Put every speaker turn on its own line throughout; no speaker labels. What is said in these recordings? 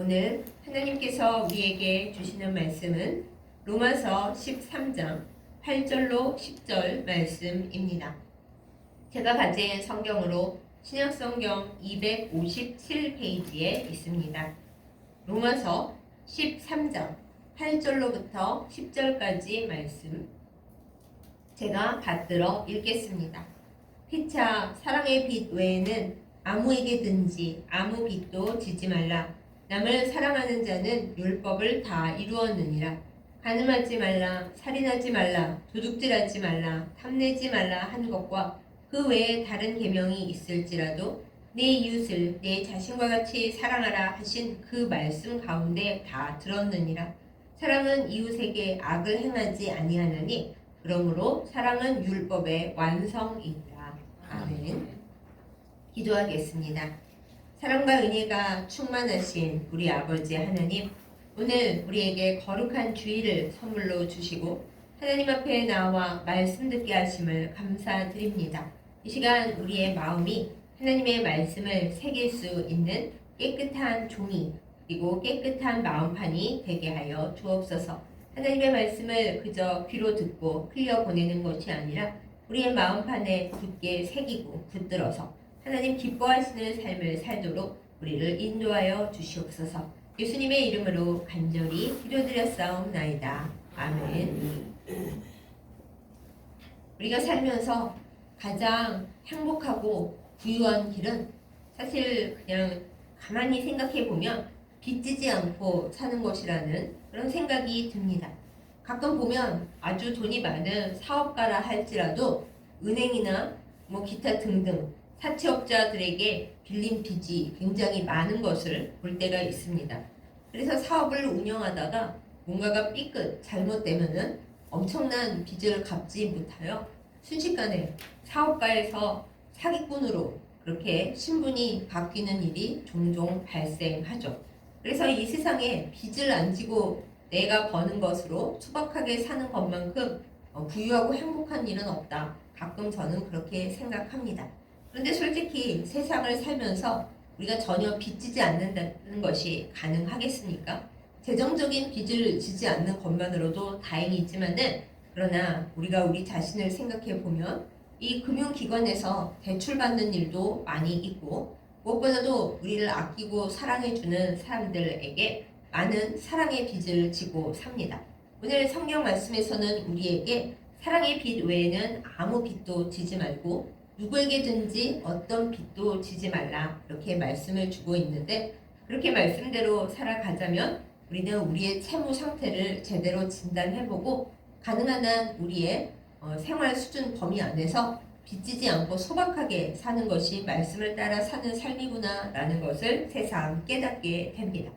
오늘 하나님께서 우리에게 주시는 말씀은 로마서 13장 8절로 10절 말씀입니다. 제가 가진 성경으로 신약성경 257페이지에 있습니다. 로마서 13장 8절로부터 10절까지 말씀 제가 받들어 읽겠습니다. 피차 사랑의 빚 외에는 아무에게든지 아무 빚도 지지 말라. 남을 사랑하는 자는 율법을 다 이루었느니라. 간음하지 말라, 살인하지 말라, 도둑질하지 말라, 탐내지 말라 한 것과 그 외에 다른 계명이 있을지라도 내 이웃을 내 자신과 같이 사랑하라 하신 그 말씀 가운데 다 들었느니라. 사랑은 이웃에게 악을 행하지 아니하나니 그러므로 사랑은 율법의 완성이니라. 아멘. 기도하겠습니다. 사랑과 은혜가 충만하신 우리 아버지 하나님, 오늘 우리에게 거룩한 주일을 선물로 주시고 하나님 앞에 나와 말씀 듣게 하심을 감사드립니다. 이 시간 우리의 마음이 하나님의 말씀을 새길 수 있는 깨끗한 종이 그리고 깨끗한 마음판이 되게 하여 주옵소서. 하나님의 말씀을 그저 귀로 듣고 흘려보내는 것이 아니라 우리의 마음판에 굳게 새기고 붙들어서 하나님 기뻐하시는 삶을 살도록 우리를 인도하여 주시옵소서. 예수님의 이름으로 간절히 기도드렸사옵나이다. 아멘. 우리가 살면서 가장 행복하고 부유한 길은 사실 그냥 가만히 생각해 보면 빚지지 않고 사는 것이라는 그런 생각이 듭니다. 가끔 보면 아주 돈이 많은 사업가라 할지라도 은행이나 기타 등등 사채업자들에게 빌린 빚이 굉장히 많은 것을 볼 때가 있습니다. 그래서 사업을 운영하다가 뭔가가 삐끗 잘못되면은 엄청난 빚을 갚지 못하여 순식간에 사업가에서 사기꾼으로 그렇게 신분이 바뀌는 일이 종종 발생하죠. 그래서 이 세상에 빚을 안 지고 내가 버는 것으로 소박하게 사는 것만큼 부유하고 행복한 일은 없다. 가끔 저는 그렇게 생각합니다. 그런데 솔직히 세상을 살면서 우리가 전혀 빚지지 않는다는 것이 가능하겠습니까? 재정적인 빚을 지지 않는 것만으로도 다행이지만은 그러나 우리가 우리 자신을 생각해 보면 이 금융기관에서 대출받는 일도 많이 있고 무엇보다도 우리를 아끼고 사랑해주는 사람들에게 많은 사랑의 빚을 지고 삽니다. 오늘 성경 말씀에서는 우리에게 사랑의 빚 외에는 아무 빚도 지지 말고 누구에게든지 어떤 빚도 지지 말라 이렇게 말씀을 주고 있는데 그렇게 말씀대로 살아가자면 우리는 우리의 채무 상태를 제대로 진단해보고 가능한 한 우리의 생활 수준 범위 안에서 빚지지 않고 소박하게 사는 것이 말씀을 따라 사는 삶이구나 라는 것을 새삼 깨닫게 됩니다.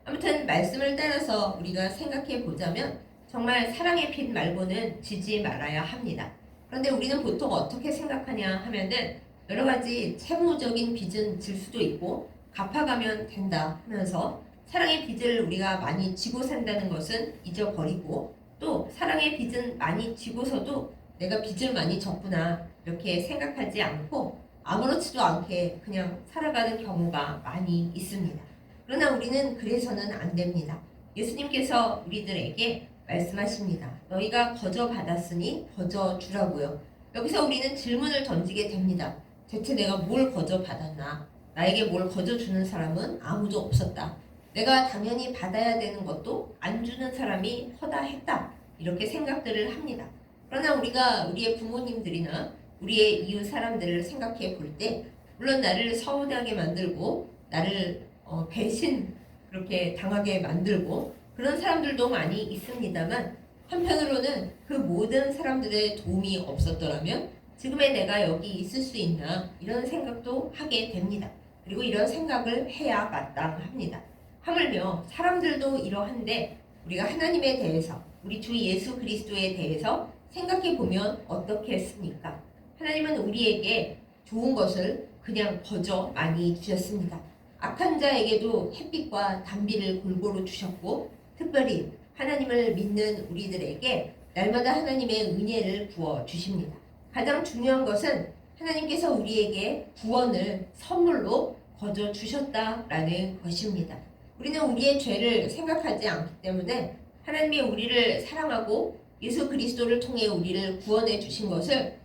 아무튼 말씀을 따라서 우리가 생각해 보자면 정말 사랑의 빚 말고는 지지 말아야 합니다. 그런데 우리는 보통 어떻게 생각하냐 하면은 여러 가지 채무적인 빚은 질 수도 있고 갚아가면 된다 하면서 사랑의 빚을 우리가 많이 지고 산다는 것은 잊어버리고 또 사랑의 빚은 많이 지고서도 내가 빚을 많이 졌구나 이렇게 생각하지 않고 아무렇지도 않게 그냥 살아가는 경우가 많이 있습니다. 그러나 우리는 그래서는 안 됩니다. 예수님께서 우리들에게 말씀하십니다. 너희가 거저 받았으니 거저 주라고요. 여기서 우리는 질문을 던지게 됩니다. 대체 내가 뭘 거저 받았나? 나에게 뭘 거저 주는 사람은 아무도 없었다. 내가 당연히 받아야 되는 것도 안 주는 사람이 허다했다. 이렇게 생각들을 합니다. 그러나 우리가 우리의 부모님들이나 우리의 이웃 사람들을 생각해 볼 때 물론 나를 서운하게 만들고 나를 배신 그렇게 당하게 만들고 그런 사람들도 많이 있습니다만 한편으로는 그 모든 사람들의 도움이 없었더라면 지금의 내가 여기 있을 수 있나 이런 생각도 하게 됩니다. 그리고 이런 생각을 해야 마땅합니다. 하물며 사람들도 이러한데 우리가 하나님에 대해서 우리 주 예수 그리스도에 대해서 생각해 보면 어떻겠습니까? 하나님은 우리에게 좋은 것을 그냥 거저 많이 주셨습니다. 악한 자에게도 햇빛과 단비를 골고루 주셨고 특별히 하나님을 믿는 우리들에게 날마다 하나님의 은혜를 부어 주십니다. 가장 중요한 것은 하나님께서 우리에게 구원을 선물로 거저 주셨다라는 것입니다. 우리는 우리의 죄를 생각하지 않기 때문에 하나님이 우리를 사랑하고 예수 그리스도를 통해 우리를 구원해 주신 것을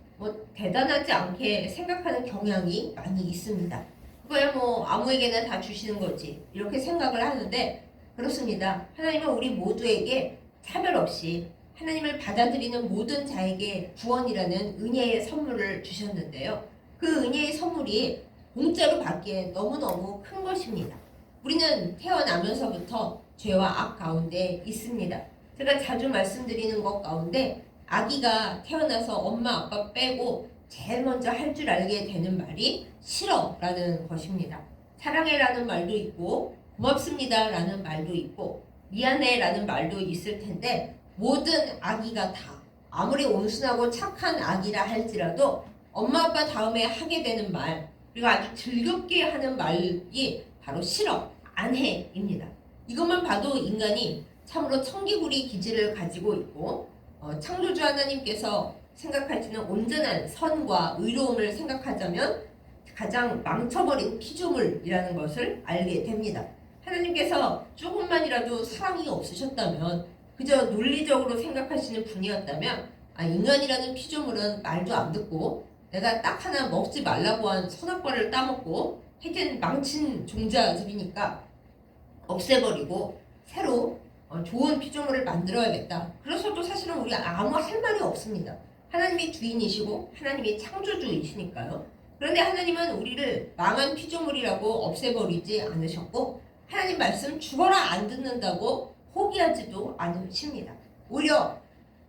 대단하지 않게 생각하는 경향이 많이 있습니다. 그거야 아무에게나 다 주시는 거지 이렇게 생각을 하는데, 그렇습니다. 하나님은 우리 모두에게 차별 없이 하나님을 받아들이는 모든 자에게 구원이라는 은혜의 선물을 주셨는데요. 그 은혜의 선물이 공짜로 받기에 너무너무 큰 것입니다. 우리는 태어나면서부터 죄와 악 가운데 있습니다. 제가 자주 말씀드리는 것 가운데 아기가 태어나서 엄마 아빠 빼고 제일 먼저 할 줄 알게 되는 말이 싫어라는 것입니다. 사랑해라는 말도 있고 고맙습니다라는 말도 있고 미안해라는 말도 있을 텐데, 모든 아기가 다 아무리 온순하고 착한 아기라 할지라도 엄마 아빠 다음에 하게 되는 말, 그리고 아주 즐겁게 하는 말이 바로 싫어, 안 해입니다. 이것만 봐도 인간이 참으로 청기구리 기질을 가지고 있고, 창조주 하나님께서 생각하시는 온전한 선과 의로움을 생각하자면 가장 망쳐버린 피조물이라는 것을 알게 됩니다. 하나님께서 조금만이라도 사랑이 없으셨다면, 그저 논리적으로 생각하시는 분이었다면, 인간이라는 피조물은 말도 안 듣고 내가 딱 하나 먹지 말라고 한 선악과를 따먹고 하여튼 망친 종자들이니까 없애버리고 새로 좋은 피조물을 만들어야겠다. 그래서도 사실은 우리 아무 할 말이 없습니다. 하나님이 주인이시고 하나님이 창조주이시니까요. 그런데 하나님은 우리를 망한 피조물이라고 없애버리지 않으셨고, 하나님 말씀 죽어라 안 듣는다고 포기하지도 않으십니다. 오히려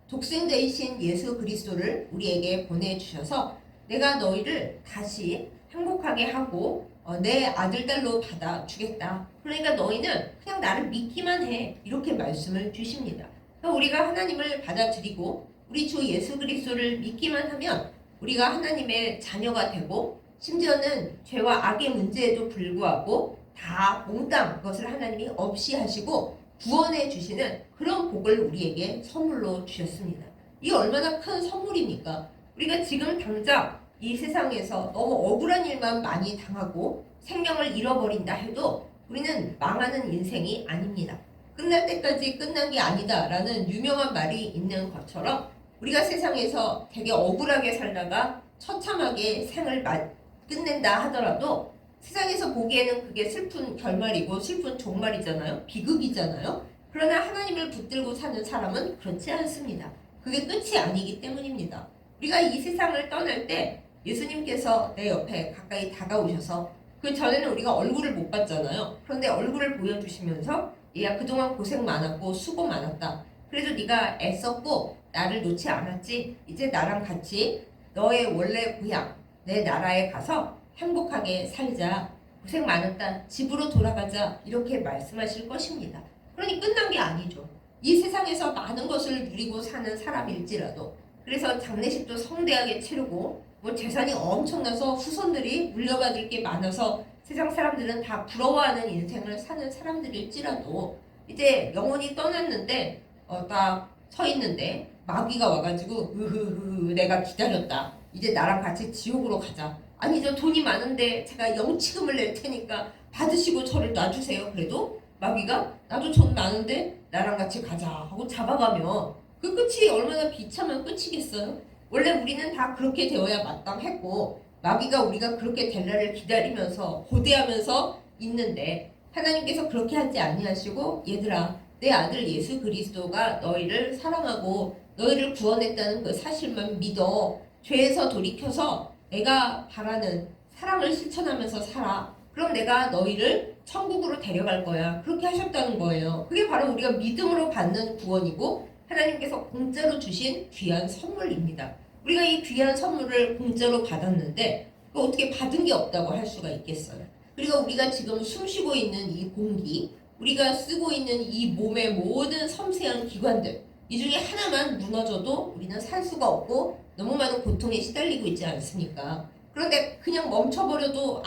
독생자이신 예수 그리스도를 우리에게 보내주셔서 내가 너희를 다시 행복하게 하고 내 아들, 딸로 받아주겠다. 그러니까 너희는 그냥 나를 믿기만 해. 이렇게 말씀을 주십니다. 그러니까 우리가 하나님을 받아들이고 우리 주 예수 그리스도를 믿기만 하면 우리가 하나님의 자녀가 되고, 심지어는 죄와 악의 문제에도 불구하고 다 몽땅 그것을 하나님이 없이 하시고 구원해 주시는 그런 복을 우리에게 선물로 주셨습니다. 이게 얼마나 큰 선물입니까? 우리가 지금 당장 이 세상에서 너무 억울한 일만 많이 당하고 생명을 잃어버린다 해도 우리는 망하는 인생이 아닙니다. 끝날 때까지 끝난 게 아니다 라는 유명한 말이 있는 것처럼 우리가 세상에서 되게 억울하게 살다가 처참하게 생을 끝낸다 하더라도 세상에서 보기에는 그게 슬픈 결말이고 슬픈 종말이잖아요. 비극이잖아요. 그러나 하나님을 붙들고 사는 사람은 그렇지 않습니다. 그게 끝이 아니기 때문입니다. 우리가 이 세상을 떠날 때 예수님께서 내 옆에 가까이 다가오셔서, 그 전에는 우리가 얼굴을 못 봤잖아요. 그런데 얼굴을 보여주시면서 얘야 그동안 고생 많았고 수고 많았다. 그래도 네가 애썼고 나를 놓지 않았지. 이제 나랑 같이 너의 원래 고향 내 나라에 가서 행복하게 살자. 고생 많았다. 집으로 돌아가자. 이렇게 말씀하실 것입니다. 그러니 끝난 게 아니죠. 이 세상에서 많은 것을 누리고 사는 사람일지라도, 그래서 장례식도 성대하게 치르고 재산이 엄청나서 후손들이 물려받을 게 많아서 세상 사람들은 다 부러워하는 인생을 사는 사람들일지라도 이제 영혼이 떠났는데 딱 서 있는데 마귀가 와가지고 으흐흐 내가 기다렸다. 이제 나랑 같이 지옥으로 가자. 아니 저 돈이 많은데 제가 영치금을 낼 테니까 받으시고 저를 놔주세요. 그래도 마귀가 나도 돈 많은데 나랑 같이 가자 하고 잡아가면 그 끝이 얼마나 비참한 끝이겠어요? 원래 우리는 다 그렇게 되어야 마땅했고 마귀가 우리가 그렇게 될 날을 기다리면서 고대하면서 있는데, 하나님께서 그렇게 하지 아니하시고 얘들아 내 아들 예수 그리스도가 너희를 사랑하고 너희를 구원했다는 그 사실만 믿어 죄에서 돌이켜서 내가 바라는 사랑을 실천하면서 살아. 그럼 내가 너희를 천국으로 데려갈 거야. 그렇게 하셨다는 거예요. 그게 바로 우리가 믿음으로 받는 구원이고 하나님께서 공짜로 주신 귀한 선물입니다. 우리가 이 귀한 선물을 공짜로 받았는데 어떻게 받은 게 없다고 할 수가 있겠어요. 그리고 우리가 지금 숨쉬고 있는 이 공기, 우리가 쓰고 있는 이 몸의 모든 섬세한 기관들, 이 중에 하나만 무너져도 우리는 살 수가 없고 너무 많은 고통에 시달리고 있지 않습니까? 그런데 그냥 멈춰버려도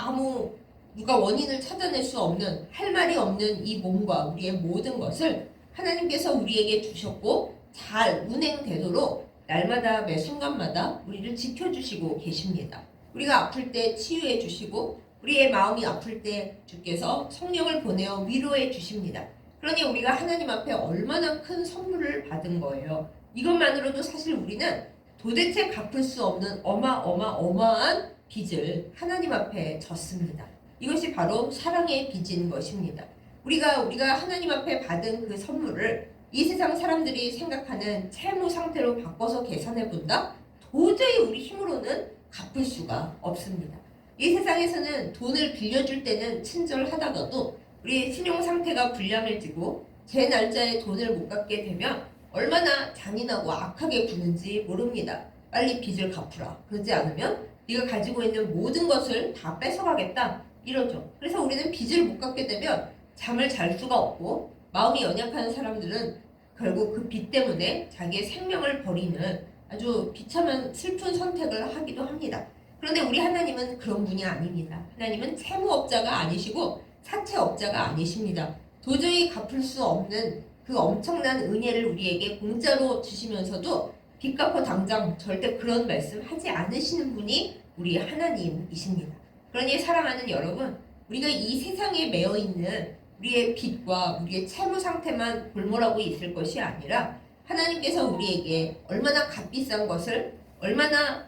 누가 원인을 찾아낼 수 없는, 할 말이 없는 이 몸과 우리의 모든 것을 하나님께서 우리에게 주셨고 잘 운행되도록 날마다 매 순간마다 우리를 지켜주시고 계십니다. 우리가 아플 때 치유해 주시고 우리의 마음이 아플 때 주께서 성령을 보내어 위로해 주십니다. 그러니 우리가 하나님 앞에 얼마나 큰 선물을 받은 거예요. 이것만으로도 사실 우리는 도대체 갚을 수 없는 어마어마한 빚을 하나님 앞에 졌습니다. 이것이 바로 사랑의 빚인 것입니다. 우리가 하나님 앞에 받은 그 선물을 이 세상 사람들이 생각하는 채무 상태로 바꿔서 계산해 본다? 도저히 우리 힘으로는 갚을 수가 없습니다. 이 세상에서는 돈을 빌려줄 때는 친절하다가도 우리 신용 상태가 불량해지고 제 날짜에 돈을 못 갚게 되면 얼마나 잔인하고 악하게 구는지 모릅니다. 빨리 빚을 갚으라. 그러지 않으면 네가 가지고 있는 모든 것을 다 뺏어가겠다. 이러죠. 그래서 우리는 빚을 못 갚게 되면 잠을 잘 수가 없고 마음이 연약한 사람들은 결국 그 빚 때문에 자기의 생명을 버리는 아주 비참한 슬픈 선택을 하기도 합니다. 그런데 우리 하나님은 그런 분이 아닙니다. 하나님은 채무업자가 아니시고 사채업자가 아니십니다. 도저히 갚을 수 없는 그 엄청난 은혜를 우리에게 공짜로 주시면서도 빚 갚아 당장 절대 그런 말씀 하지 않으시는 분이 우리 하나님이십니다. 그러니 사랑하는 여러분, 우리가 이 세상에 매여 있는 우리의 빚과 우리의 채무 상태만 골몰하고 있을 것이 아니라 하나님께서 우리에게 얼마나 값비싼 것을 얼마나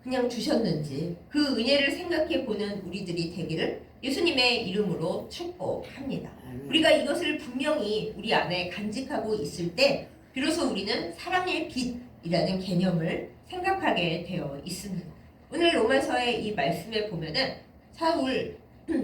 그냥 주셨는지 그 은혜를 생각해 보는 우리들이 되기를 예수님의 이름으로 축복합니다. 우리가 이것을 분명히 우리 안에 간직하고 있을 때 비로소 우리는 사랑의 빚이라는 개념을 생각하게 되어 있습니다. 오늘 로마서의 이 말씀에 보면은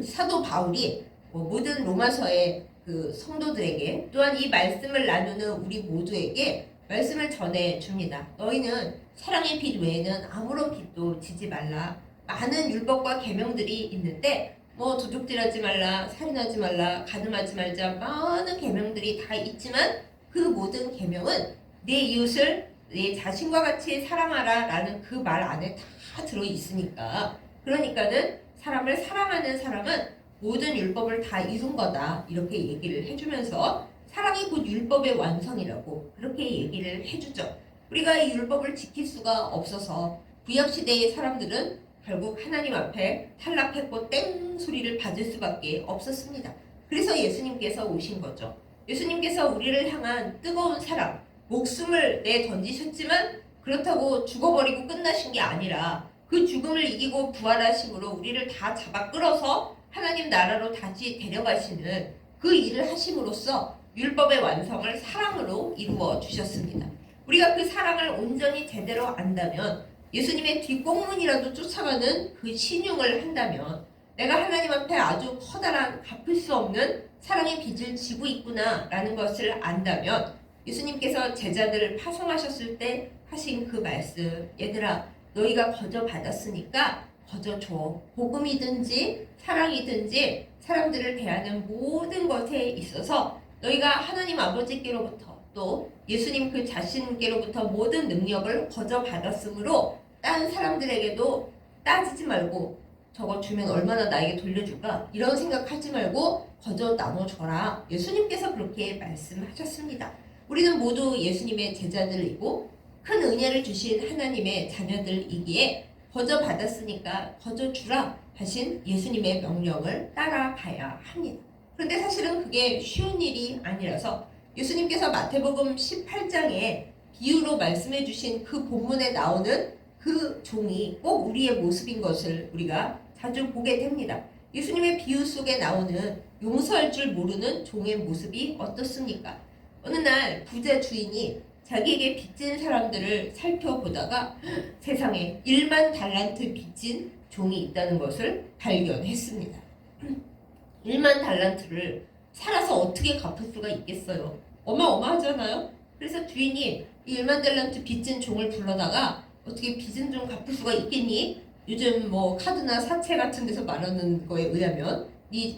사도 바울이 모든 로마서의 그 성도들에게 또한 이 말씀을 나누는 우리 모두에게 말씀을 전해 줍니다. 너희는 사랑의 빚 외에는 아무런 빚도 지지 말라. 많은 율법과 계명들이 있는데 도둑질하지 말라, 살인하지 말라, 가늠하지 말자 많은 계명들이 다 있지만 그 모든 계명은 내 이웃을 내 자신과 같이 사랑하라 라는 그 말 안에 다 들어 있으니까 그러니까는 사람을 사랑하는 사람은 모든 율법을 다 이룬 거다 이렇게 얘기를 해주면서 사랑이 곧 율법의 완성이라고 그렇게 얘기를 해주죠. 우리가 이 율법을 지킬 수가 없어서 구약시대의 사람들은 결국 하나님 앞에 탈락했고 땡 소리를 받을 수밖에 없었습니다. 그래서 예수님께서 오신 거죠. 예수님께서 우리를 향한 뜨거운 사랑, 목숨을 내던지셨지만 그렇다고 죽어버리고 끝나신 게 아니라 그 죽음을 이기고 부활하심으로 우리를 다 잡아 끌어서 하나님 나라로 다시 데려가시는 그 일을 하심으로써 율법의 완성을 사랑으로 이루어 주셨습니다. 우리가 그 사랑을 온전히 제대로 안다면 예수님의 뒷공문이라도 쫓아가는 그 신용을 한다면 내가 하나님 앞에 아주 커다란 갚을 수 없는 사랑의 빚을 지고 있구나 라는 것을 안다면 예수님께서 제자들을 파송하셨을 때 하신 그 말씀, 얘들아 너희가 거저 받았으니까 거저 줘. 복음이든지 사랑이든지 사람들을 대하는 모든 것에 있어서 너희가 하나님 아버지께로부터 또 예수님 그 자신께로부터 모든 능력을 거저 받았으므로 다른 사람들에게도 따지지 말고 저거 주면 얼마나 나에게 돌려줄까 이런 생각하지 말고 거저 나눠줘라. 예수님께서 그렇게 말씀하셨습니다. 우리는 모두 예수님의 제자들이고 큰 은혜를 주신 하나님의 자녀들이기에 거저 받았으니까 거저 주라 하신 예수님의 명령을 따라가야 합니다. 그런데 사실은 그게 쉬운 일이 아니라서 예수님께서 마태복음 18장에 비유로 말씀해 주신 그 본문에 나오는 그 종이 꼭 우리의 모습인 것을 우리가 자주 보게 됩니다. 예수님의 비유 속에 나오는 용서할 줄 모르는 종의 모습이 어떻습니까? 어느 날 부자 주인이 자기에게 빚진 사람들을 살펴보다가 세상에 1만 달란트 빚진 종이 있다는 것을 발견했습니다. 1만 달란트를 살아서 어떻게 갚을 수가 있겠어요? 어마어마하잖아요? 그래서 주인이 이 1만 달란트 빚진 종을 불러다가 어떻게 빚은 좀 갚을 수가 있겠니? 요즘 카드나 사채 같은 데서 말하는 거에 의하면 네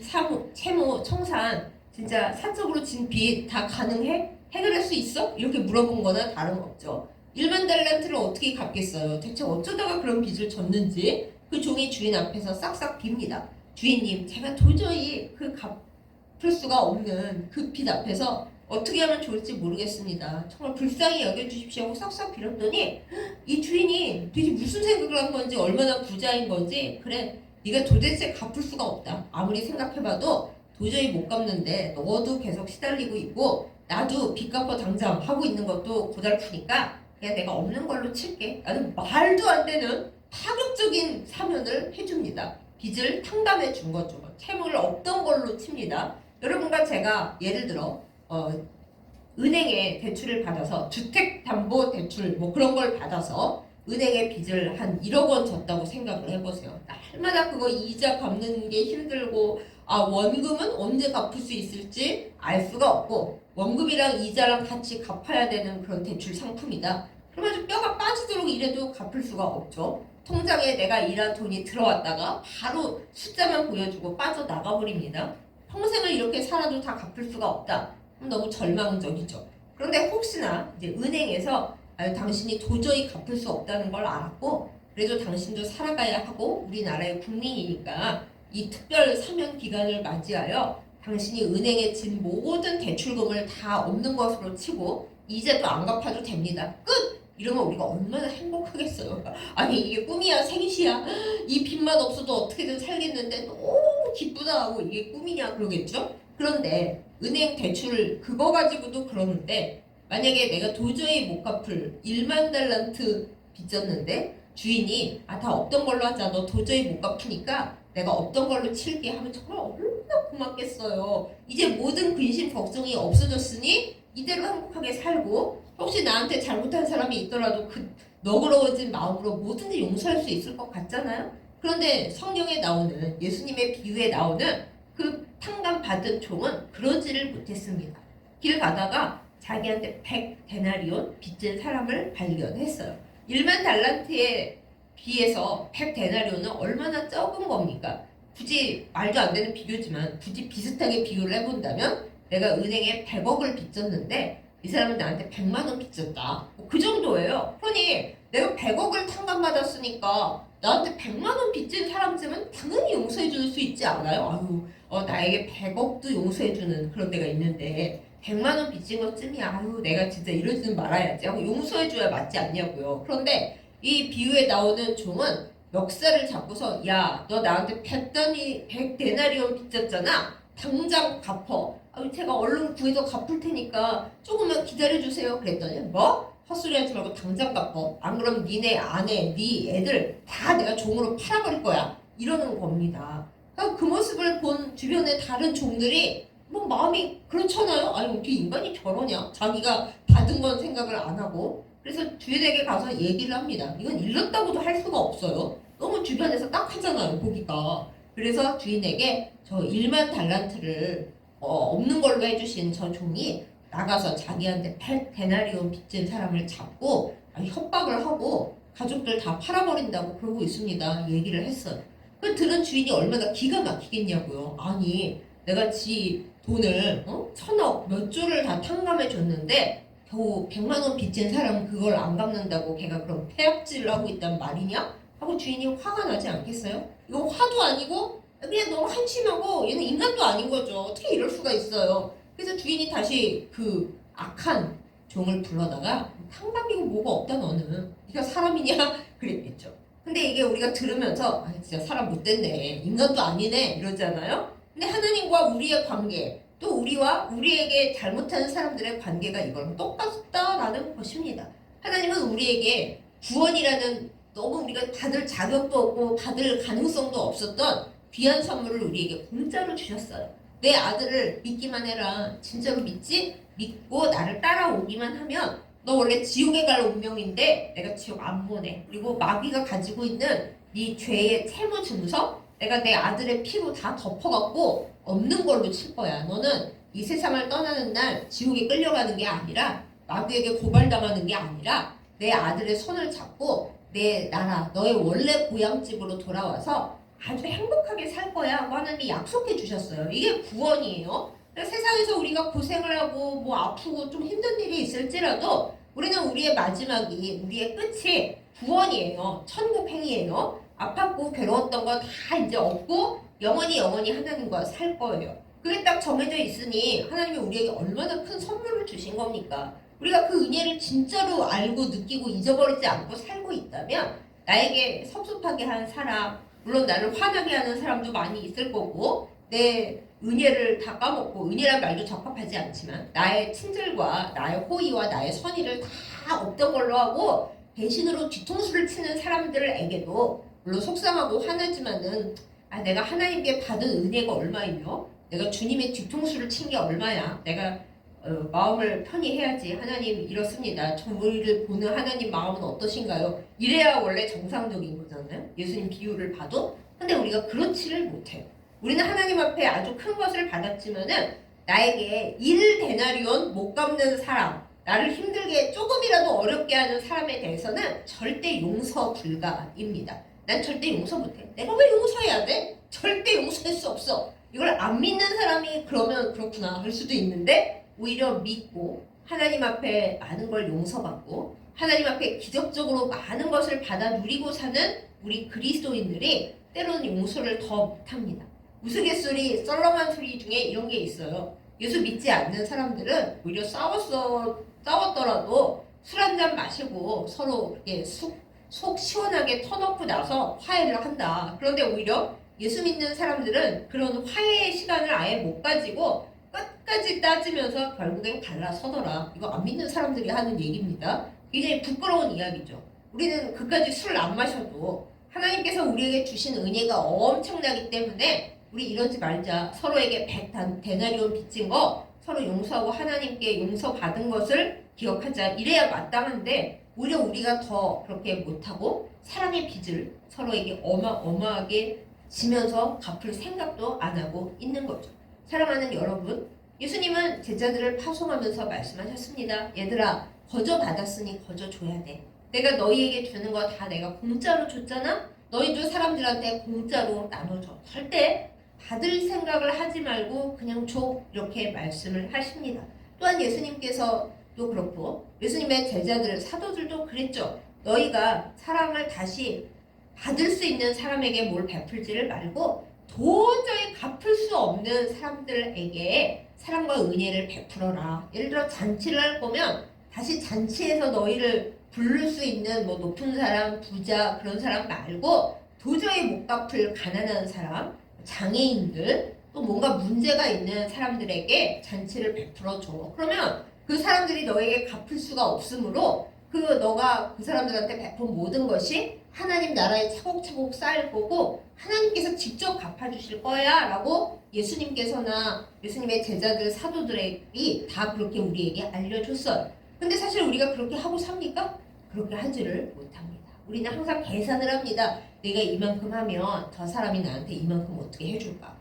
채무 청산 진짜 사적으로 진 빚 다 가능해? 해결할 수 있어? 이렇게 물어본 거나 다름없죠. 1만 달란트를 어떻게 갚겠어요? 대체 어쩌다가 그런 빚을 졌는지 그 종이 주인 앞에서 싹싹 빕니다. 주인님, 제가 도저히 그 갚을 수가 없는 그 빚 앞에서 어떻게 하면 좋을지 모르겠습니다. 정말 불쌍히 여겨주십시오 하고 싹싹 빌었더니 이 주인이 도대체 무슨 생각을 한 건지 얼마나 부자인 건지 그래, 네가 도대체 갚을 수가 없다. 아무리 생각해봐도 도저히 못 갚는데 너도 계속 시달리고 있고 나도 빚 갚아 당장 하고 있는 것도 고달프니까 그냥 내가 없는 걸로 칠게. 라는 말도 안 되는 파격적인 사면을 해줍니다. 빚을 탕감해 준 거죠. 채무를 없던 걸로 칩니다. 여러분과 제가 예를 들어 은행에 대출을 받아서 주택담보대출 뭐 그런 걸 받아서 은행에 빚을 한 1억 원 졌다고 생각을 해보세요. 날마다 그거 이자 갚는 게 힘들고 원금은 언제 갚을 수 있을지 알 수가 없고 원금이랑 이자랑 같이 갚아야 되는 그런 대출 상품이다. 그럼 아주 뼈가 빠지도록 일해도 갚을 수가 없죠. 통장에 내가 일한 돈이 들어왔다가 바로 숫자만 보여주고 빠져나가버립니다. 평생을 이렇게 살아도 다 갚을 수가 없다. 너무 절망적이죠. 그런데 혹시나 이제 은행에서 당신이 도저히 갚을 수 없다는 걸 알았고 그래도 당신도 살아가야 하고 우리나라의 국민이니까 이 특별 사면 기간을 맞이하여 당신이 은행에 진 모든 대출금을 다 없는 것으로 치고 이자도 안 갚아도 됩니다. 끝! 이러면 우리가 얼마나 행복하겠어요. 아니 이게 꿈이야 생시야 이 빚만 없어도 어떻게든 살겠는데 너무 기쁘다 하고 이게 꿈이냐 그러겠죠? 그런데 은행 대출 그거 가지고도 그러는데 만약에 내가 도저히 못 갚을 1만 달란트 빚졌는데 주인이 다 없던 걸로 하자 너 도저히 못 갚으니까 내가 없던 걸로 칠게 하면 정말 얼마나 고맙겠어요. 이제 모든 근심 걱정이 없어졌으니 이대로 행복하게 살고 혹시 나한테 잘못한 사람이 있더라도 그 너그러워진 마음으로 뭐든지 용서할 수 있을 것 같잖아요. 그런데 성경에 나오는 예수님의 비유에 나오는 그 탕감 받은 종은 그러지를 못했습니다. 길 가다가 자기한테 100데나리온 빚진 사람을 발견했어요. 1만 달란트에 비해서 100데나리온은 얼마나 적은 겁니까? 굳이 말도 안 되는 비교지만 굳이 비슷하게 비교를 해본다면 내가 은행에 100억을 빚졌는데 이 사람은 나한테 100만 원 빚졌다. 그 정도예요. 그러니 내가 100억을 탕감받았으니까 나한테 100만 원 빚진 사람쯤은 당연히 용서해 줄 수 있지 않아요? 나에게 100억도 용서해 주는 그런 데가 있는데 100만 원 빚진 것쯤이야. 내가 진짜 이러지는 말아야지 하고 용서해 줘야 맞지 않냐고요. 그런데 이 비유에 나오는 종은 멱살을 잡고서 야, 너 나한테 100데나리온 빚졌잖아. 당장 갚어. 제가 얼른 구해서 갚을 테니까 조금만 기다려주세요. 그랬더니 뭐? 헛소리 하지 말고 당장 갚어. 안 그러면 니네 아내, 네 애들 다 내가 종으로 팔아버릴 거야. 이러는 겁니다. 그 모습을 본 주변의 다른 종들이 뭐 마음이 그렇잖아요. 아니 어떻게 인간이 저러냐. 자기가 받은 건 생각을 안 하고 그래서 주인에게 가서 얘기를 합니다. 이건 잃었다고도 할 수가 없어요. 너무 주변에서 딱하잖아요. 보기가. 그래서 주인에게 저 1만 달란트를 없는 걸로 해주신 저 종이 나가서 자기한테 100데나리온 빚진 사람을 잡고 협박을 하고 가족들 다 팔아버린다고 그러고 있습니다. 얘기를 했어요. 그 들은 주인이 얼마나 기가 막히겠냐고요. 아니 내가 지 돈을 1000억 몇 조를 다 탕감해 줬는데 겨우 100만 원 빚진 사람은 그걸 안 갚는다고 걔가 그럼 폐악질을 하고 있단 말이냐? 하고 주인이 화가 나지 않겠어요? 이거 화도 아니고 그냥 너무 한심하고 얘는 인간도 아닌 거죠. 어떻게 이럴 수가 있어요. 그래서 주인이 다시 그 악한 종을 불러다가 탕감이고 뭐가 없다 너는. 네가 사람이냐? 그랬겠죠. 근데 이게 우리가 들으면서 진짜 사람 못됐네. 인간도 아니네. 이러잖아요. 근데 하나님과 우리의 관계 또 우리와 우리에게 잘못하는 사람들의 관계가 이거랑 똑같다라는 것입니다. 하나님은 우리에게 구원이라는 너무 우리가 받을 자격도 없고 받을 가능성도 없었던 귀한 선물을 우리에게 공짜로 주셨어요. 내 아들을 믿기만 해라. 진짜로 믿지? 믿고 나를 따라오기만 하면 너 원래 지옥에 갈 운명인데 내가 지옥 안 보내. 그리고 마귀가 가지고 있는 네 죄의 채무 증서 내가 내 아들의 피로 다 덮어갖고 없는 걸로 칠 거야. 너는 이 세상을 떠나는 날 지옥에 끌려가는 게 아니라 마귀에게 고발당하는 게 아니라 내 아들의 손을 잡고 내 나라 너의 원래 고향집으로 돌아와서 아주 행복하게 살 거야 하고 하나님이 약속해 주셨어요. 이게 구원이에요. 세상에서 우리가 고생을 하고 뭐 아프고 좀 힘든 일이 있을지라도 우리는 우리의 마지막이 우리의 끝이 구원이에요. 천국행이에요. 아팠고 괴로웠던 거 다 이제 없고 영원히 하나님과 살 거예요. 그게 딱 정해져 있으니 하나님이 우리에게 얼마나 큰 선물을 주신 겁니까? 우리가 그 은혜를 진짜로 알고 느끼고 잊어버리지 않고 살고 있다면 나에게 섭섭하게 한 사람 물론 나를 화나게 하는 사람도 많이 있을 거고 내 은혜를 다 까먹고 은혜란 말도 적합하지 않지만 나의 친절과 나의 호의와 나의 선의를 다 없던 걸로 하고 대신으로 뒤통수를 치는 사람들에게도 물론 속상하고 화나지만은 내가 하나님께 받은 은혜가 얼마이며 내가 주님의 뒤통수를 친 게 얼마야. 내가 마음을 편히 해야지. 하나님 이렇습니다. 저희를 보는 하나님 마음은 어떠신가요? 이래야 원래 정상적인 거잖아요. 예수님 비유를 봐도. 근데 우리가 그렇지를 못해요. 우리는 하나님 앞에 아주 큰 것을 받았지만은 나에게 1데나리온 못 갚는 사람, 나를 힘들게 조금이라도 어렵게 하는 사람에 대해서는 절대 용서 불가입니다. 난 절대 용서 못해. 내가 왜 용서해야 돼? 절대 용서할 수 없어. 이걸 안 믿는 사람이 그러면 그렇구나 할 수도 있는데 오히려 믿고 하나님 앞에 많은 걸 용서받고 하나님 앞에 기적적으로 많은 것을 받아 누리고 사는 우리 그리스도인들이 때로는 용서를 더 못합니다. 우스갯소리, 썰렁한 소리 중에 이런 게 있어요. 예수 믿지 않는 사람들은 오히려 싸웠더라도 술 한잔 마시고 서로 이렇게 속 시원하게 터놓고 나서 화해를 한다. 그런데 오히려 예수 믿는 사람들은 그런 화해의 시간을 아예 못 가지고 끝까지 따지면서 결국엔 갈라서더라. 이거 안 믿는 사람들이 하는 얘기입니다. 굉장히 부끄러운 이야기죠. 우리는 그까지 술 안 마셔도 하나님께서 우리에게 주신 은혜가 엄청나기 때문에 우리 이러지 말자. 서로에게 100데나리온 빚진 거 서로 용서하고 하나님께 용서받은 것을 기억하자. 이래야 마땅한데 오히려 우리가 더 그렇게 못하고 사랑의 빚을 서로에게 어마어마하게 지면서 갚을 생각도 안 하고 있는 거죠. 사랑하는 여러분, 예수님은 제자들을 파송하면서 말씀하셨습니다. 얘들아, 거저 받았으니 거저 줘야 돼. 내가 너희에게 주는 거 다 내가 공짜로 줬잖아? 너희도 사람들한테 공짜로 나눠줘. 절대 받을 생각을 하지 말고 그냥 줘. 이렇게 말씀을 하십니다. 또한 예수님께서 또 그렇고 예수님의 제자들, 사도들도 그랬죠. 너희가 사랑을 다시 받을 수 있는 사람에게 뭘 베풀지를 말고 도저히 갚을 수 없는 사람들에게 사랑과 은혜를 베풀어라. 예를 들어 잔치를 할 거면 다시 잔치에서 너희를 부를 수 있는 뭐 높은 사람, 부자 그런 사람 말고 도저히 못 갚을 가난한 사람, 장애인들 또 뭔가 문제가 있는 사람들에게 잔치를 베풀어 줘. 그러면 그 사람들이 너에게 갚을 수가 없으므로 너가 그 사람들한테 베푼 모든 것이 하나님 나라에 차곡차곡 쌓일 거고 하나님께서 직접 갚아주실 거야 라고 예수님께서나 예수님의 제자들 사도들이 다 그렇게 우리에게 알려줬어요. 근데 사실 우리가 그렇게 하고 삽니까? 그렇게 하지를 못합니다. 우리는 항상 계산을 합니다. 내가 이만큼 하면 저 사람이 나한테 이만큼 어떻게 해줄까?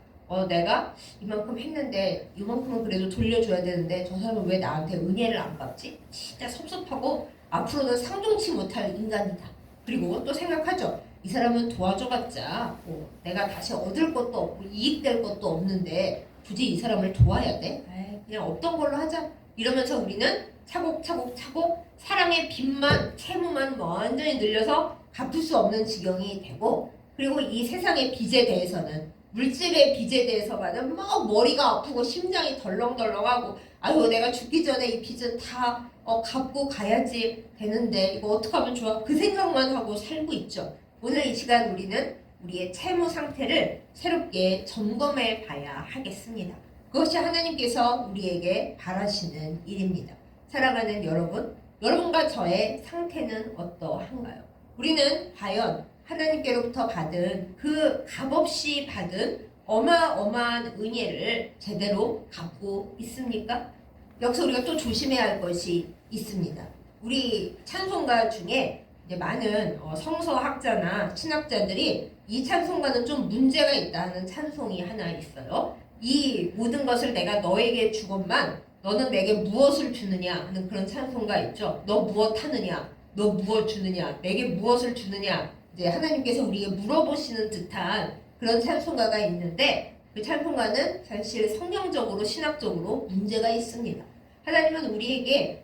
내가 이만큼 했는데 이만큼은 그래도 돌려줘야 되는데 저 사람은 왜 나한테 은혜를 안 갚지? 진짜 섭섭하고 앞으로는 상종치 못할 인간이다. 그리고 또 생각하죠. 이 사람은 도와줘봤자 내가 다시 얻을 것도 없고 이익될 것도 없는데 굳이 이 사람을 도와야 돼? 그냥 없던 걸로 하자. 이러면서 우리는 차곡차곡 사랑의 빚만 채무만 완전히 늘려서 갚을 수 없는 지경이 되고 그리고 이 세상의 빚에 대해서는 물질의 빚에 대해서만은 막 머리가 아프고 심장이 덜렁덜렁하고 아유 내가 죽기 전에 이 빚은 다 갚고 가야지 되는데 이거 어떻게 하면 좋아? 그 생각만 하고 살고 있죠. 오늘 이 시간 우리는 우리의 채무 상태를 새롭게 점검해 봐야 하겠습니다. 그것이 하나님께서 우리에게 바라시는 일입니다. 사랑하는 여러분, 여러분과 저의 상태는 어떠한가요? 우리는 과연 하나님께로부터 받은 그 값없이 받은 어마어마한 은혜를 제대로 갚고 있습니까? 여기서 우리가 또 조심해야 할 것이 있습니다. 우리 찬송가 중에 이제 많은 성서학자나 신학자들이 이 찬송가는 좀 문제가 있다는 찬송이 하나 있어요. 이 모든 것을 내가 너에게 주건만 너는 내게 무엇을 주느냐 하는 그런 찬송가 있죠. 너 무엇 하느냐? 너 무엇 주느냐? 내게 무엇을 주느냐? 이제 하나님께서 우리에게 물어보시는 듯한 그런 찬송가가 있는데 그 찬송가는 사실 성경적으로 신학적으로 문제가 있습니다. 하나님은 우리에게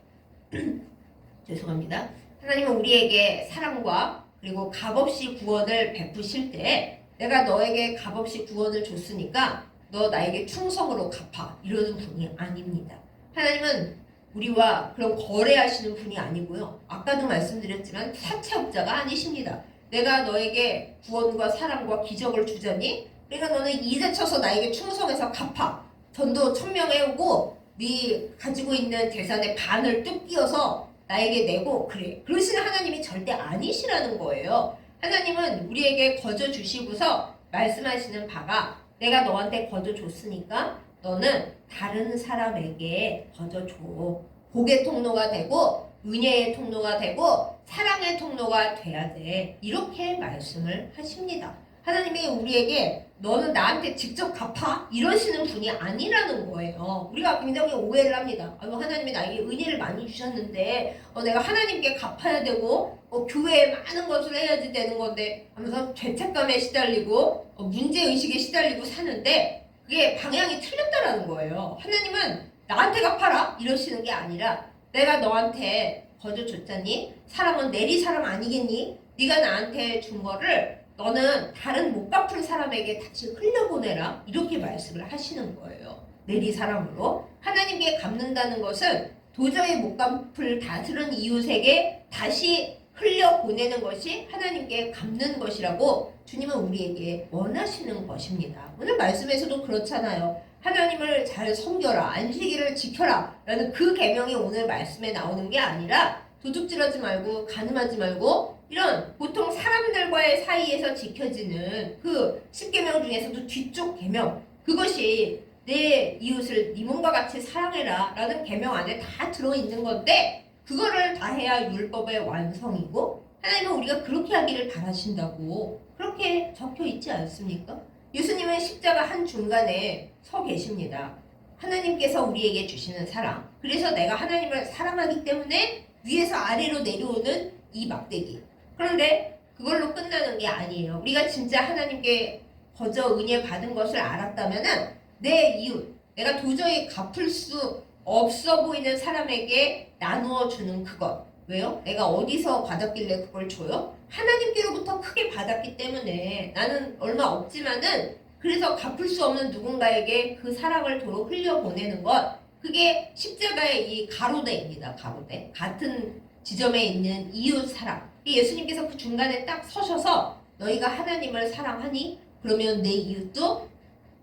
죄송합니다. 하나님은 우리에게 사랑과 그리고 값없이 구원을 베푸실 때 내가 너에게 값없이 구원을 줬으니까 너 나에게 충성으로 갚아 이러는 분이 아닙니다. 하나님은 우리와 그런 거래하시는 분이 아니고요. 아까도 말씀드렸지만 사채업자가 아니십니다. 내가 너에게 구원과 사랑과 기적을 주자니 그러니까 너는 이제 쳐서 나에게 충성해서 갚아. 전도 1000명 해오고 네 가지고 있는 재산의 반을 뚝 띄어서 나에게 내고 그래. 그러시는 하나님이 절대 아니시라는 거예요. 하나님은 우리에게 거저 주시고서 말씀하시는 바가 내가 너한테 거저 줬으니까 너는 다른 사람에게 거저 줘. 복의 통로가 되고 은혜의 통로가 되고 사랑의 통로가 돼야 돼. 이렇게 말씀을 하십니다. 하나님이 우리에게 너는 나한테 직접 갚아? 이러시는 분이 아니라는 거예요. 우리가 굉장히 오해를 합니다. 하나님이 나에게 은혜를 많이 주셨는데 내가 하나님께 갚아야 되고 교회에 많은 것을 해야지 되는 건데 하면서 죄책감에 시달리고 문제의식에 시달리고 사는데 그게 방향이 틀렸다라는 거예요. 하나님은 나한테 갚아라 이러시는 게 아니라 내가 너한테 거저 줬잖니? 사람은 내리 사람 아니겠니? 네가 나한테 준 거를 너는 다른 못 갚을 사람에게 다시 흘려보내라 이렇게 말씀을 하시는 거예요. 내리 사람으로 하나님께 갚는다는 것은 도저히 못 갚을 다스른 이웃에게 다시 흘려보내는 것이 하나님께 갚는 것이라고 주님은 우리에게 원하시는 것입니다. 오늘 말씀에서도 그렇잖아요. 하나님을 잘 섬겨라, 안식일을 지켜라 라는 그 계명이 오늘 말씀에 나오는 게 아니라 도둑질하지 말고 가늠하지 말고 이런 보통 사람들과의 사이에서 지켜지는 그 10계명 중에서도 뒤쪽 계명 그것이 내 이웃을 네 몸과 같이 사랑해라 라는 계명 안에 다 들어있는 건데 그거를 다 해야 율법의 완성이고 하나님은 우리가 그렇게 하기를 바라신다고 그렇게 적혀 있지 않습니까? 예수님은 십자가 한 중간에 서 계십니다. 하나님께서 우리에게 주시는 사랑 그래서 내가 하나님을 사랑하기 때문에 위에서 아래로 내려오는 이 막대기 그런데 그걸로 끝나는 게 아니에요. 우리가 진짜 하나님께 거저 은혜 받은 것을 알았다면은 내 이웃, 내가 도저히 갚을 수 없어 보이는 사람에게 나누어 주는 그것. 왜요? 내가 어디서 받았길래 그걸 줘요? 하나님께로부터 크게 받았기 때문에 나는 얼마 없지만은 그래서 갚을 수 없는 누군가에게 그 사랑을 도로 흘려보내는 것. 그게 십자가의 이 가로대입니다. 가로대. 같은 지점에 있는 이웃 사랑. 예수님께서 그 중간에 딱 서셔서 너희가 하나님을 사랑하니? 그러면 내 이웃도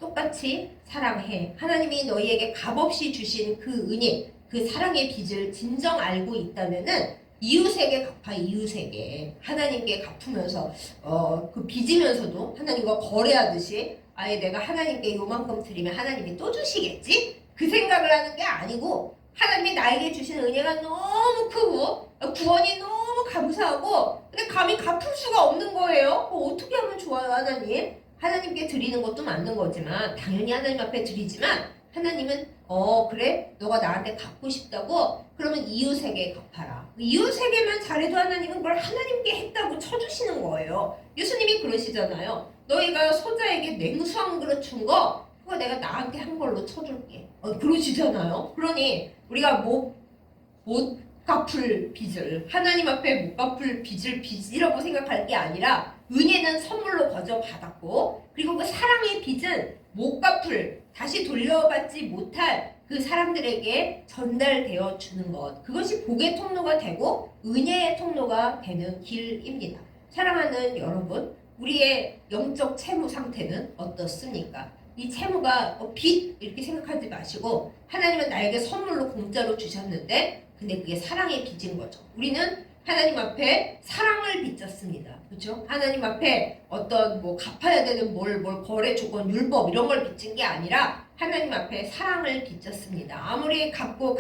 똑같이 사랑해. 하나님이 너희에게 값없이 주신 그 은혜, 그 사랑의 빚을 진정 알고 있다면은 이웃에게 갚아. 이웃에게 하나님께 갚으면서 그 빚이면서도 하나님과 거래하듯이 아예 내가 하나님께 요만큼 드리면 하나님이 또 주시겠지? 그 생각을 하는 게 아니고 하나님이 나에게 주신 은혜가 너무 크고 구원이 너무 감사하고 근데 감히 갚을 수가 없는 거예요. 어떻게 하면 좋아요 하나님? 하나님께 드리는 것도 맞는 거지만 당연히 하나님 앞에 드리지만 하나님은 그래? 너가 나한테 갚고 싶다고? 그러면 이웃에게 갚아라. 이웃에게만 잘해도 하나님은 그걸 하나님께 했다고 쳐주시는 거예요. 예수님이 그러시잖아요. 너희가 소자에게 냉수 한 그릇 준 거 그거 내가 나한테 한 걸로 쳐줄게. 그러시잖아요. 그러니 우리가 못 갚을 빚을 하나님 앞에 못 갚을 빚을 빚이라고 생각할 게 아니라 은혜는 선물로 거저 받았고 그리고 그 사랑의 빚은 못 갚을 다시 돌려받지 못할 그 사람들에게 전달되어 주는 것 그것이 복의 통로가 되고 은혜의 통로가 되는 길입니다. 사랑하는 여러분 우리의 영적 채무 상태는 어떻습니까? 이 채무가 빚 이렇게 생각하지 마시고 하나님은 나에게 선물로 공짜로 주셨는데 근데 그게 사랑의 빚인 거죠. 우리는 하나님 앞에 사랑을 빚졌습니다. 그렇죠? 하나님 앞에 어떤 갚아야 되는 뭘 거래 조건 율법 이런 걸 빚진 게 아니라 하나님 앞에 사랑을 빚졌습니다. 아무리 갚고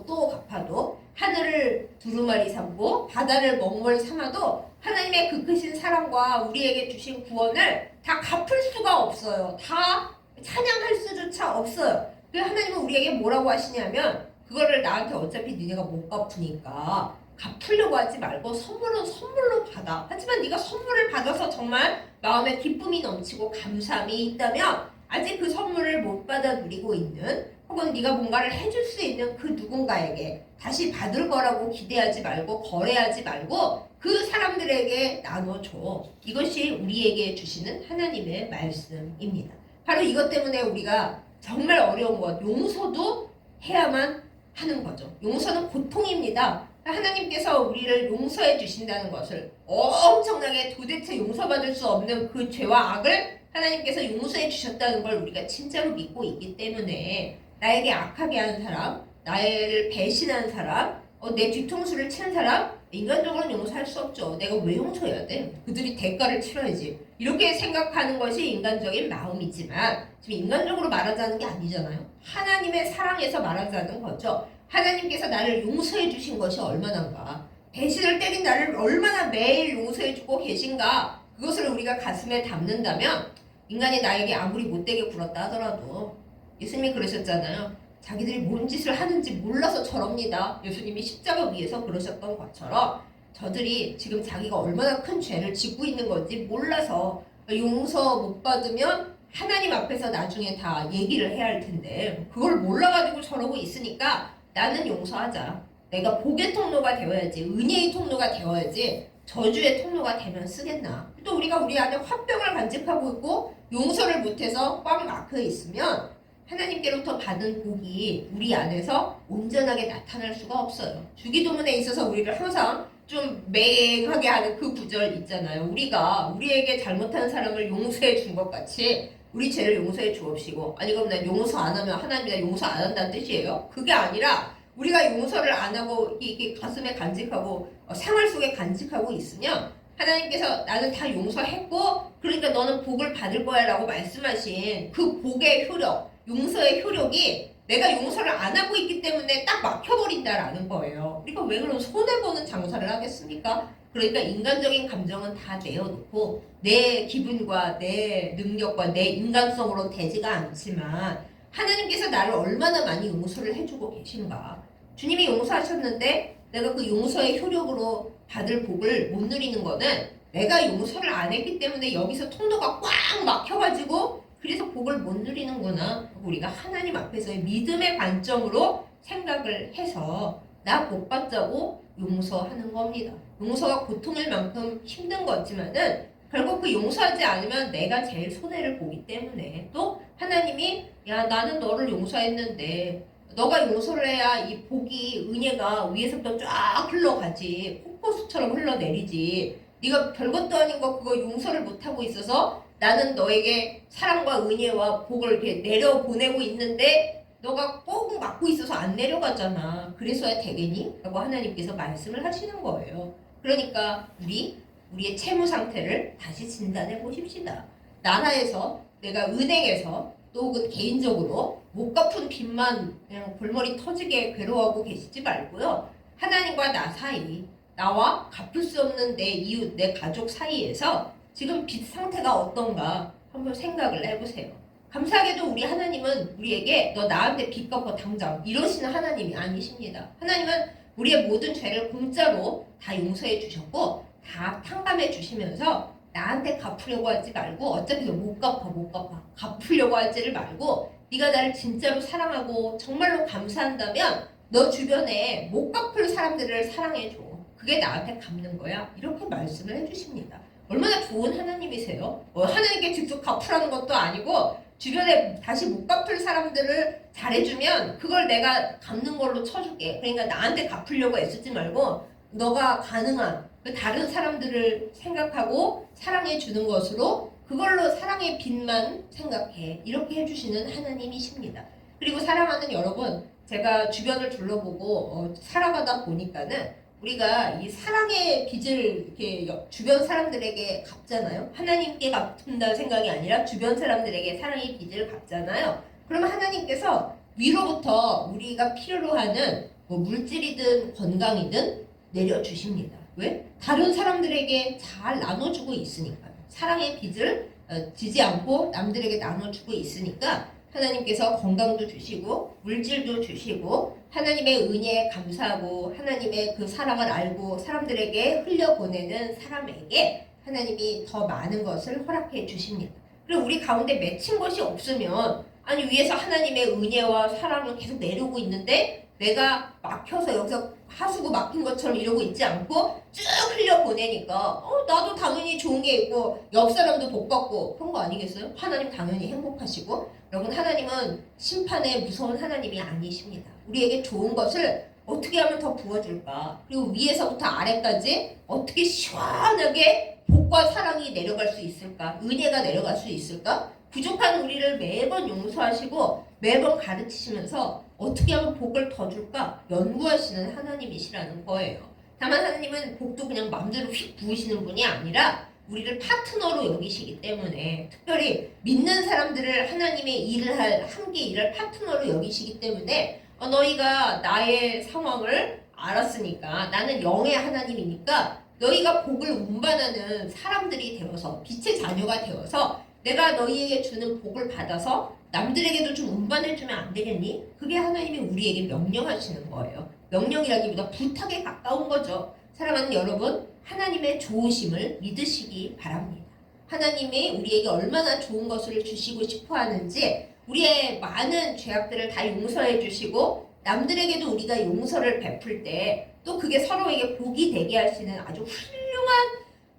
또 갚아도 하늘을 두루마리 삼고 바다를 먹물 삼아도 하나님의 그 크신 사랑과 우리에게 주신 구원을 다 갚을 수가 없어요. 다 찬양할 수조차 없어요. 그래서 하나님은 우리에게 뭐라고 하시냐면 그거를 나한테 어차피 니네가 못 갚으니까 갚으려고 하지 말고 선물은 선물로 받아. 하지만 네가 선물을 받아서 정말 마음에 기쁨이 넘치고 감사함이 있다면 아직 그 선물을 못 받아 누리고 있는 혹은 네가 뭔가를 해줄 수 있는 그 누군가에게 다시 받을 거라고 기대하지 말고 거래하지 말고 그 사람들에게 나눠줘. 이것이 우리에게 주시는 하나님의 말씀입니다. 바로 이것 때문에 우리가 정말 어려운 것, 용서도 해야만 하는 거죠. 용서는 고통입니다. 하나님께서 우리를 용서해 주신다는 것을, 엄청나게 도대체 용서받을 수 없는 그 죄와 악을 하나님께서 용서해 주셨다는 걸 우리가 진짜로 믿고 있기 때문에 나에게 악하게 하는 사람, 나를 배신하는 사람, 내 뒤통수를 치는 사람, 인간적으로는 용서할 수 없죠. 내가 왜 용서해야 돼? 그들이 대가를 치러야지. 이렇게 생각하는 것이 인간적인 마음이지만 지금 인간적으로 말하자는 게 아니잖아요. 하나님의 사랑에서 말하자는 거죠. 하나님께서 나를 용서해 주신 것이 얼마나인가. 배신을 때린 나를 얼마나 매일 용서해 주고 계신가. 그것을 우리가 가슴에 담는다면 인간이 나에게 아무리 못되게 굴었다 하더라도 예수님이 그러셨잖아요. 자기들이 뭔 짓을 하는지 몰라서 저럽니다. 예수님이 십자가 위에서 그러셨던 것처럼 저들이 지금 자기가 얼마나 큰 죄를 짓고 있는 건지 몰라서 용서 못 받으면 하나님 앞에서 나중에 다 얘기를 해야 할 텐데 그걸 몰라가지고 저러고 있으니까 나는 용서하자. 내가 복의 통로가 되어야지, 은혜의 통로가 되어야지 저주의 통로가 되면 쓰겠나. 또 우리가 우리 안에 화병을 간직하고 있고 용서를 못해서 꽉 막혀 있으면 하나님께로부터 받은 복이 우리 안에서 온전하게 나타날 수가 없어요. 주기도문에 있어서 우리를 항상 좀 맹하게 하는 그 구절 있잖아요. 우리가 우리에게 잘못한 사람을 용서해 준 것 같이 우리 죄를 용서해 주옵시고, 아니 그럼 난 용서 안 하면 하나님이 나 용서 안 한다는 뜻이에요? 그게 아니라 우리가 용서를 안 하고 이게 가슴에 간직하고 생활 속에 간직하고 있으면 하나님께서 나는 다 용서했고 그러니까 너는 복을 받을 거야 라고 말씀하신 그 복의 효력, 용서의 효력이 내가 용서를 안 하고 있기 때문에 딱 막혀버린다라는 거예요. 그러니까 왜 그런 손해보는 장사를 하겠습니까? 그러니까 인간적인 감정은 다 내어놓고 내 기분과 내 능력과 내 인간성으로 되지가 않지만 하나님께서 나를 얼마나 많이 용서를 해주고 계신가. 주님이 용서하셨는데 내가 그 용서의 효력으로 받을 복을 못 누리는 거는 내가 용서를 안 했기 때문에 여기서 통로가 꽉 막혀가지고 그래서 복을 못 누리는구나. 우리가 하나님 앞에서의 믿음의 관점으로 생각을 해서 나 복 받자고 용서하는 겁니다. 용서가 고통일 만큼 힘든 거지만은 결국 그 용서하지 않으면 내가 제일 손해를 보기 때문에 또 하나님이 야 나는 너를 용서했는데 너가 용서를 해야 이 복이 은혜가 위에서부터 쫙 흘러가지 폭포수처럼 흘러내리지 네가 별것도 아닌 거 그거 용서를 못하고 있어서 나는 너에게 사랑과 은혜와 복을 이렇게 내려보내고 있는데 너가 꼭 막고 있어서 안 내려가잖아. 그래서야 되겠니? 라고 하나님께서 말씀을 하시는 거예요. 그러니까 우리의 채무 상태를 다시 진단해 보십시다. 나라에서 내가 은행에서 또 그 개인적으로 못 갚은 빚만 그냥 골머리 터지게 괴로워하고 계시지 말고요. 하나님과 나 사이, 나와 갚을 수 없는 내 이웃, 내 가족 사이에서 지금 빚 상태가 어떤가 한번 생각을 해보세요. 감사하게도 우리 하나님은 우리에게 너 나한테 빚 갚아 당장 이러시는 하나님이 아니십니다. 하나님은 우리의 모든 죄를 공짜로 다 용서해 주셨고 다 탕감해 주시면서 나한테 갚으려고 하지 말고 어차피 너 못 갚아 갚으려고 하지를 말고 네가 나를 진짜로 사랑하고 정말로 감사한다면 너 주변에 못 갚을 사람들을 사랑해 줘. 그게 나한테 갚는 거야. 이렇게 말씀을 해주십니다. 얼마나 좋은 하나님이세요? 하나님께 직접 갚으라는 것도 아니고 주변에 다시 못 갚을 사람들을 잘해주면 그걸 내가 갚는 걸로 쳐줄게. 그러니까 나한테 갚으려고 애쓰지 말고 너가 가능한 그 다른 사람들을 생각하고 사랑해 주는 것으로 그걸로 사랑의 빚만 생각해. 이렇게 해주시는 하나님이십니다. 그리고 사랑하는 여러분, 제가 주변을 둘러보고 살아가다 보니까는 우리가 이 사랑의 빚을 이렇게 주변 사람들에게 갚잖아요. 하나님께 갚는다는 생각이 아니라 주변 사람들에게 사랑의 빚을 갚잖아요. 그러면 하나님께서 위로부터 우리가 필요로 하는 뭐 물질이든 건강이든 내려주십니다. 왜? 다른 사람들에게 잘 나눠주고 있으니까요. 사랑의 빚을 지지 않고 남들에게 나눠주고 있으니까 하나님께서 건강도 주시고 물질도 주시고 하나님의 은혜에 감사하고 하나님의 그 사랑을 알고 사람들에게 흘려보내는 사람에게 하나님이 더 많은 것을 허락해 주십니다. 그리고 우리 가운데 맺힌 것이 없으면 아니 위에서 하나님의 은혜와 사랑을 계속 내려오고 있는데 내가 막혀서 여기서 하수구 막힌 것처럼 이러고 있지 않고 쭉 흘려보내니까 나도 당연히 좋은 게 있고 옆 사람도 복 받고 그런 거 아니겠어요? 하나님 당연히 행복하시고 여러분 하나님은 심판의 무서운 하나님이 아니십니다. 우리에게 좋은 것을 어떻게 하면 더 부어줄까? 그리고 위에서부터 아래까지 어떻게 시원하게 복과 사랑이 내려갈 수 있을까? 은혜가 내려갈 수 있을까? 부족한 우리를 매번 용서하시고 매번 가르치시면서 어떻게 하면 복을 더 줄까? 연구하시는 하나님이시라는 거예요. 다만 하나님은 복도 그냥 마음대로 휙 부으시는 분이 아니라 우리를 파트너로 여기시기 때문에, 특별히 믿는 사람들을 하나님의 일을 함께 일할 파트너로 여기시기 때문에 너희가 나의 상황을 알았으니까, 나는 영의 하나님이니까 너희가 복을 운반하는 사람들이 되어서, 빛의 자녀가 되어서 내가 너희에게 주는 복을 받아서 남들에게도 좀 운반해주면 안 되겠니? 그게 하나님이 우리에게 명령하시는 거예요. 명령이라기보다 부탁에 가까운 거죠. 사랑하는 여러분, 하나님의 좋으심을 믿으시기 바랍니다. 하나님이 우리에게 얼마나 좋은 것을 주시고 싶어 하는지, 우리의 많은 죄악들을 다 용서해 주시고 남들에게도 우리가 용서를 베풀 때 또 그게 서로에게 복이 되게 하시는 아주 훌륭한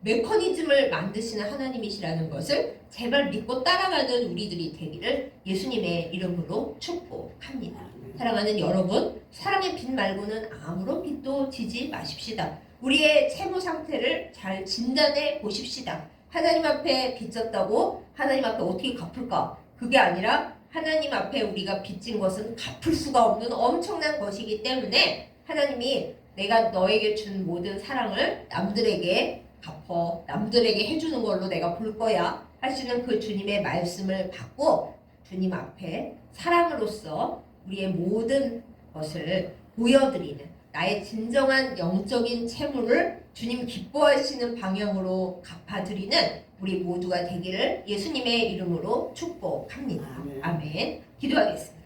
메커니즘을 만드시는 하나님이시라는 것을 제발 믿고 따라가는 우리들이 되기를 예수님의 이름으로 축복합니다. 사랑하는 여러분, 사랑의 빛 말고는 아무런 빛도 지지 마십시다. 우리의 채무 상태를 잘 진단해 보십시다. 하나님 앞에 빚졌다고 하나님 앞에 어떻게 갚을까? 그게 아니라 하나님 앞에 우리가 빚진 것은 갚을 수가 없는 엄청난 것이기 때문에 하나님이 내가 너에게 준 모든 사랑을 남들에게 갚어, 남들에게 해주는 걸로 내가 볼 거야 하시는 그 주님의 말씀을 받고 주님 앞에 사랑으로서 우리의 모든 것을 보여드리는, 나의 진정한 영적인 채무를 주님 기뻐하시는 방향으로 갚아드리는 우리 모두가 되기를 예수님의 이름으로 축복합니다. 아멘. 기도하겠습니다.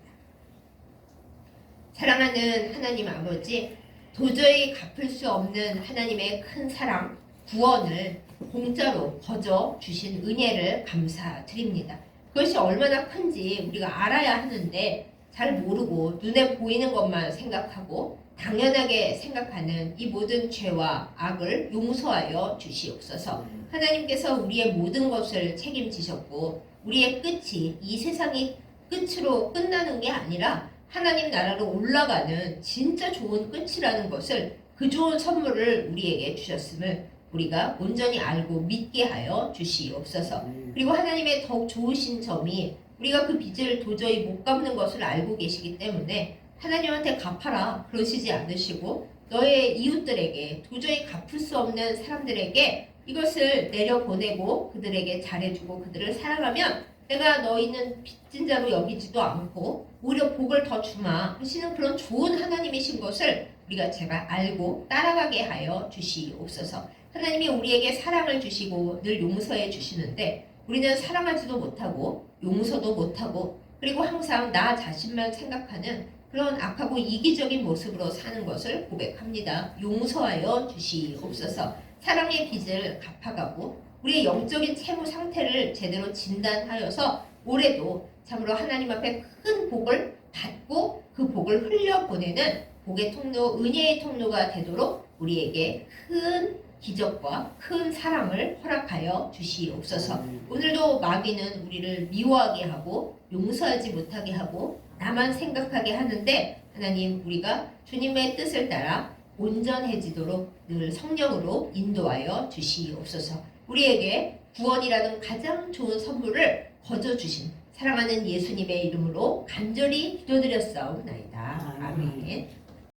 사랑하는 하나님 아버지, 도저히 갚을 수 없는 하나님의 큰 사랑, 구원을 공짜로 거저 주신 은혜를 감사드립니다. 그것이 얼마나 큰지 우리가 알아야 하는데 잘 모르고 눈에 보이는 것만 생각하고 당연하게 생각하는 이 모든 죄와 악을 용서하여 주시옵소서. 하나님께서 우리의 모든 것을 책임지셨고 우리의 끝이 이 세상이 끝으로 끝나는 게 아니라 하나님 나라로 올라가는 진짜 좋은 끝이라는 것을, 그 좋은 선물을 우리에게 주셨음을 우리가 온전히 알고 믿게 하여 주시옵소서. 그리고 하나님의 더욱 좋으신 점이 우리가 그 빚을 도저히 못 갚는 것을 알고 계시기 때문에 하나님한테 갚아라 그러시지 않으시고 너의 이웃들에게, 도저히 갚을 수 없는 사람들에게 이것을 내려보내고 그들에게 잘해주고 그들을 사랑하면 내가 너희는 빚진 자로 여기지도 않고 오히려 복을 더 주마 하시는 그런 좋은 하나님이신 것을 우리가 제발 알고 따라가게 하여 주시옵소서. 하나님이 우리에게 사랑을 주시고 늘 용서해 주시는데 우리는 사랑하지도 못하고 용서도 못하고 그리고 항상 나 자신만 생각하는 그런 악하고 이기적인 모습으로 사는 것을 고백합니다. 용서하여 주시옵소서. 사랑의 빚을 갚아가고 우리의 영적인 채무 상태를 제대로 진단하여서 올해도 참으로 하나님 앞에 큰 복을 받고 그 복을 흘려보내는 복의 통로, 은혜의 통로가 되도록 우리에게 큰 기적과 큰 사랑을 허락하여 주시옵소서. 오늘도 마귀는 우리를 미워하게 하고 용서하지 못하게 하고 나만 생각하게 하는데 하나님, 우리가 주님의 뜻을 따라 온전해지도록 늘 성령으로 인도하여 주시옵소서. 우리에게 구원이라는 가장 좋은 선물을 거저 주신 사랑하는 예수님의 이름으로 간절히 기도드렸사옵나이다. 아멘.